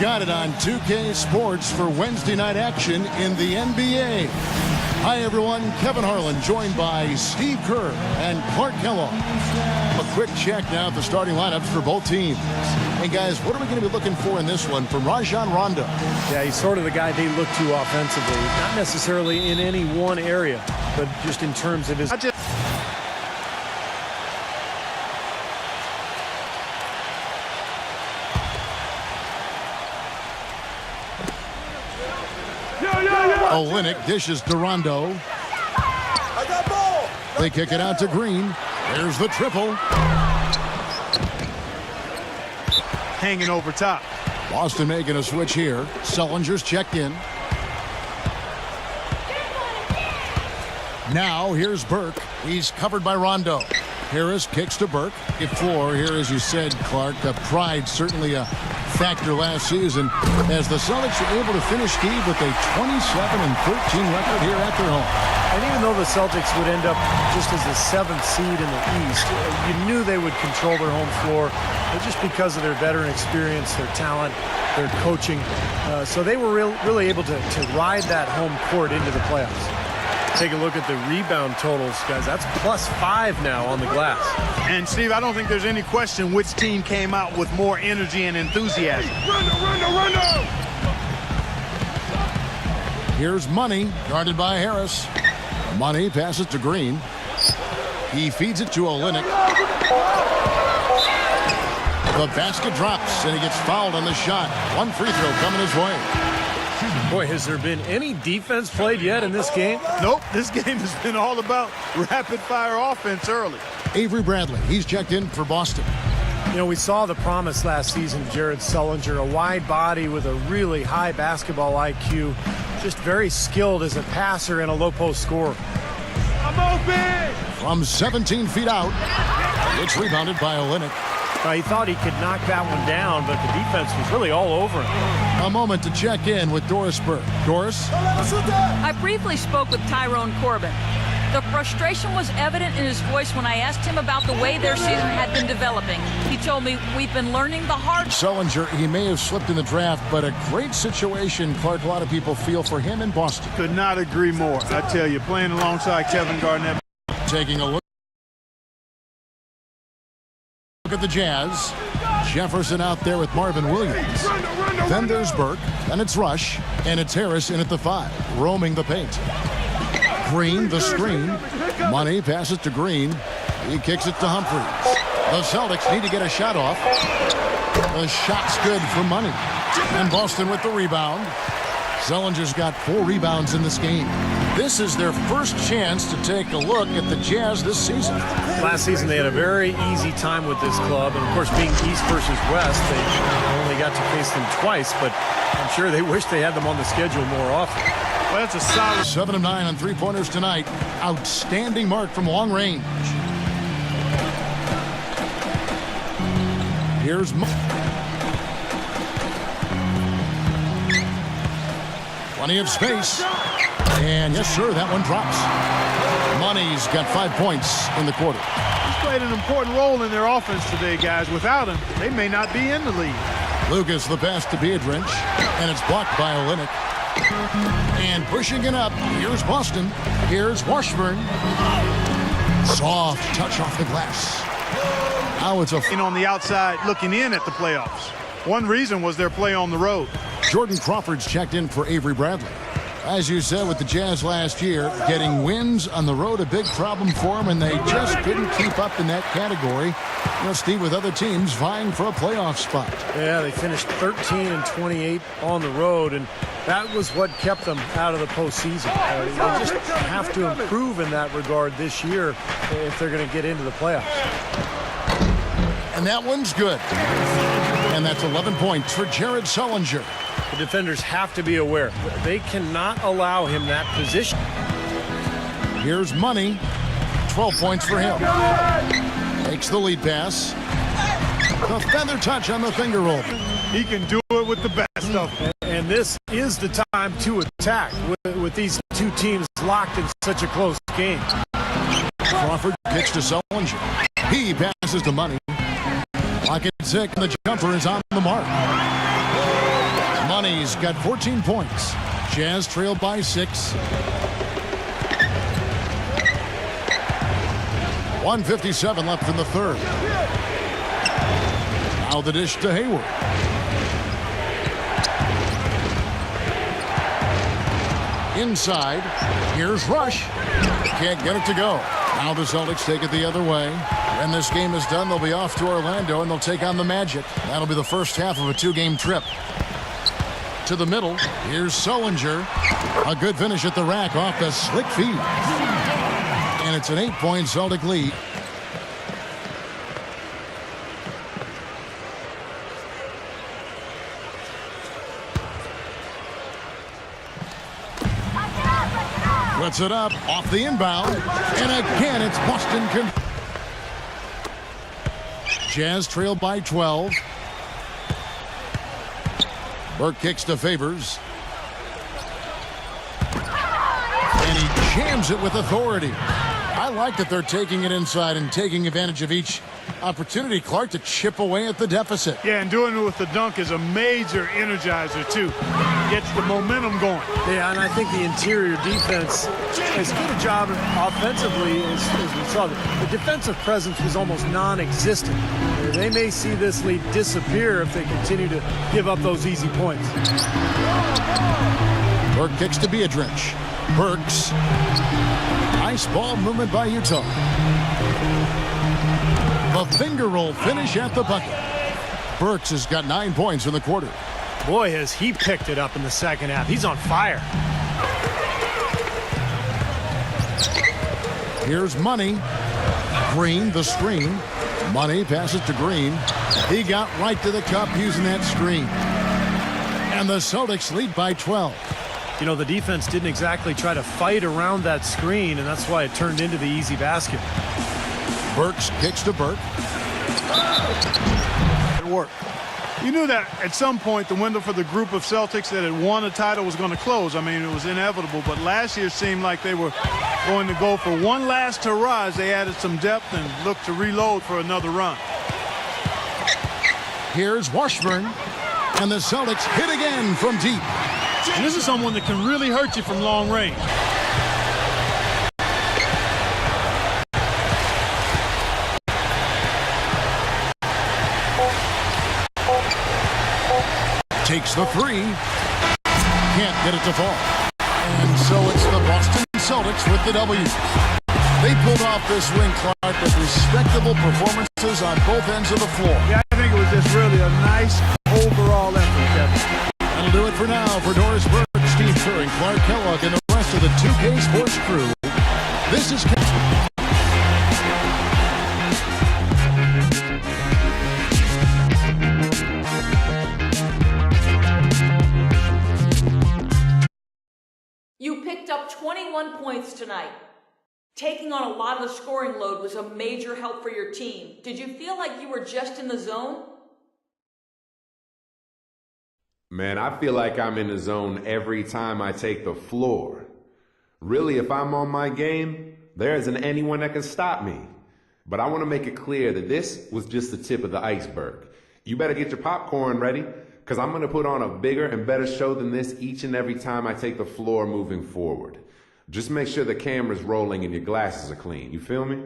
Got it on 2K Sports for Wednesday night action in the NBA. Hi, everyone. Kevin Harlan joined by Steve Kerr and Clark Kellogg. A quick check now at the starting lineups for both teams. Hey, guys, what are we going to be looking for in this one from Rajon Rondo? Yeah, he's sort of the guy they look to offensively. Not necessarily in any one area, but just in terms of his... Olynyk dishes to Rondo. They kick it out to Green. There's the triple. Hanging over top. Boston making a switch here. Sullinger's checked in. Now here's Burke. He's covered by Rondo. Harris kicks to Burke. At floor here, as you said, Clark. Pride certainly a factor last season as the Celtics were able to finish, Steve, with a 27-13 record here at their home. And even though the Celtics would end up just as the 7th seed in the East, you knew they would control their home floor just because of their veteran experience, their talent, their coaching. So they were really able to ride that home court into the playoffs. Take a look at the rebound totals, guys. That's +5 now on the glass. And, Steve, I don't think there's any question which team came out with more energy and enthusiasm. Rondo! Here's Money, guarded by Harris. Money passes to Green. He feeds it to Olynyk. The basket drops, and he gets fouled on the shot. One free throw coming his way. Boy, has there been any defense played yet in this game? Nope, this game has been all about rapid-fire offense early. Avery Bradley, he's checked in for Boston. You know, we saw the promise last season, Jared Sullinger, a wide body with a really high basketball IQ, just very skilled as a passer and a low-post scorer. I'm open! From 17 feet out, it's rebounded by Olynyk. He thought he could knock that one down, but the defense was really all over him. A moment to check in with Doris Burke. Doris? I briefly spoke with Tyrone Corbin. The frustration was evident in his voice when I asked him about the way their season had been developing. He told me, we've been learning the hard... Sullinger, he may have slipped in the draft, but a great situation, Clark, a lot of people feel for him in Boston. Could not agree more. I tell you, playing alongside Kevin Garnett. Taking a look at the Jazz. Jefferson out there with Marvin Williams. Then there's Burke, and it's Rush, and it's Harris in at the 5, roaming the paint. Green, the screen. Money passes to Green. He kicks it to Humphries. The Celtics need to get a shot off. The shot's good for Money. And Boston with the rebound. Sullinger's got 4 rebounds in this game. This is their first chance to take a look at the Jazz this season. Last season they had a very easy time with this club, and of course being East versus West, they only got to face them twice, but I'm sure they wish they had them on the schedule more often. Well, that's a solid 7 of 9 on three-pointers tonight. Outstanding mark from long range. Here's plenty of space. And yes, sir, that one drops. Money's got 5 points in the quarter. He's played an important role in their offense today, guys. Without him, they may not be in the league. Lucas, the pass to Biedrins, and it's blocked by Olynyk. And pushing it up, here's Boston. Here's Washburn. Soft touch off the glass. Now it's on the outside looking in at the playoffs. One reason was their play on the road. Jordan Crawford's checked in for Avery Bradley. As you said with the Jazz last year, getting wins on the road a big problem for them, and they just couldn't keep up in that category. You know, Steve, with other teams vying for a playoff spot. Yeah, they finished 13-28 on the road, and that was what kept them out of the postseason. They just have to improve in that regard this year if they're going to get into the playoffs. And that one's good. And that's 11 points for Jared Sullinger. The defenders have to be aware. They cannot allow him that position. Here's Money. 12 points for him. Makes the lead pass. The feather touch on the finger roll. He can do it with the best of them. And this is the time to attack with these two teams locked in such a close game. Crawford kicks to Sullinger. He passes to Money. Clock at 6, and the jumper is on the mark. Money's got 14 points. Jazz trail by 6. 1:57 left in the third. Now the dish to Hayward. Inside. Here's Rush. Can't get it to go. Now the Celtics take it the other way. When this game is done, they'll be off to Orlando, and they'll take on the Magic. That'll be the first half of a 2-game trip. To the middle. Here's Sullinger. A good finish at the rack off the slick feed. And it's an 8-point Celtic lead. Puts it up off the inbound. And again, it's Boston. Jazz trail by 12. Burke kicks to Favors. And he jams it with authority. I like that they're taking it inside and taking advantage of each opportunity, Clark, to chip away at the deficit. Yeah, and doing it with the dunk is a major energizer, too. Gets the momentum going. Yeah, and I think the interior defense, as good a job offensively as we saw. The defensive presence was almost non-existent. They may see this lead disappear if they continue to give up those easy points. Burke kicks to Beatrice. Burks. Nice ball movement by Utah. The finger roll finish at the bucket. Burks has got 9 points in the quarter. Boy, has he picked it up in the second half. He's on fire. Here's Money. Green, the screen. Money passes to Green. He got right to the cup using that screen. And the Celtics lead by 12. You know, the defense didn't exactly try to fight around that screen, and that's why it turned into the easy basket. Burks kicks to Burke. It worked. You knew that at some point the window for the group of Celtics that had won a title was going to close. I mean, it was inevitable. But last year seemed like they were going to go for one last hurrah as they added some depth and looked to reload for another run. Here's Washburn. And the Celtics hit again from deep. And this is someone that can really hurt you from long range. Takes the three. Can't get it to fall. And so it's the Boston Celtics with the W. They pulled off this win, Clark, with respectable performances on both ends of the floor. Yeah, I think it was just really a nice overall effort, Kevin. That'll do it for now. For Doris Burke, Steve Kerr, and Clark Kellogg, and the rest of the 2K Sports crew, this is... You picked up 21 points tonight. Taking on a lot of the scoring load was a major help for your team. Did you feel like you were just in the zone? Man, I feel like I'm in the zone every time I take the floor. Really, if I'm on my game, there isn't anyone that can stop me. But I want to make it clear that this was just the tip of the iceberg. You better get your popcorn ready, because I'm going to put on a bigger and better show than this each and every time I take the floor moving forward. Just make sure the camera's rolling and your glasses are clean. You feel me?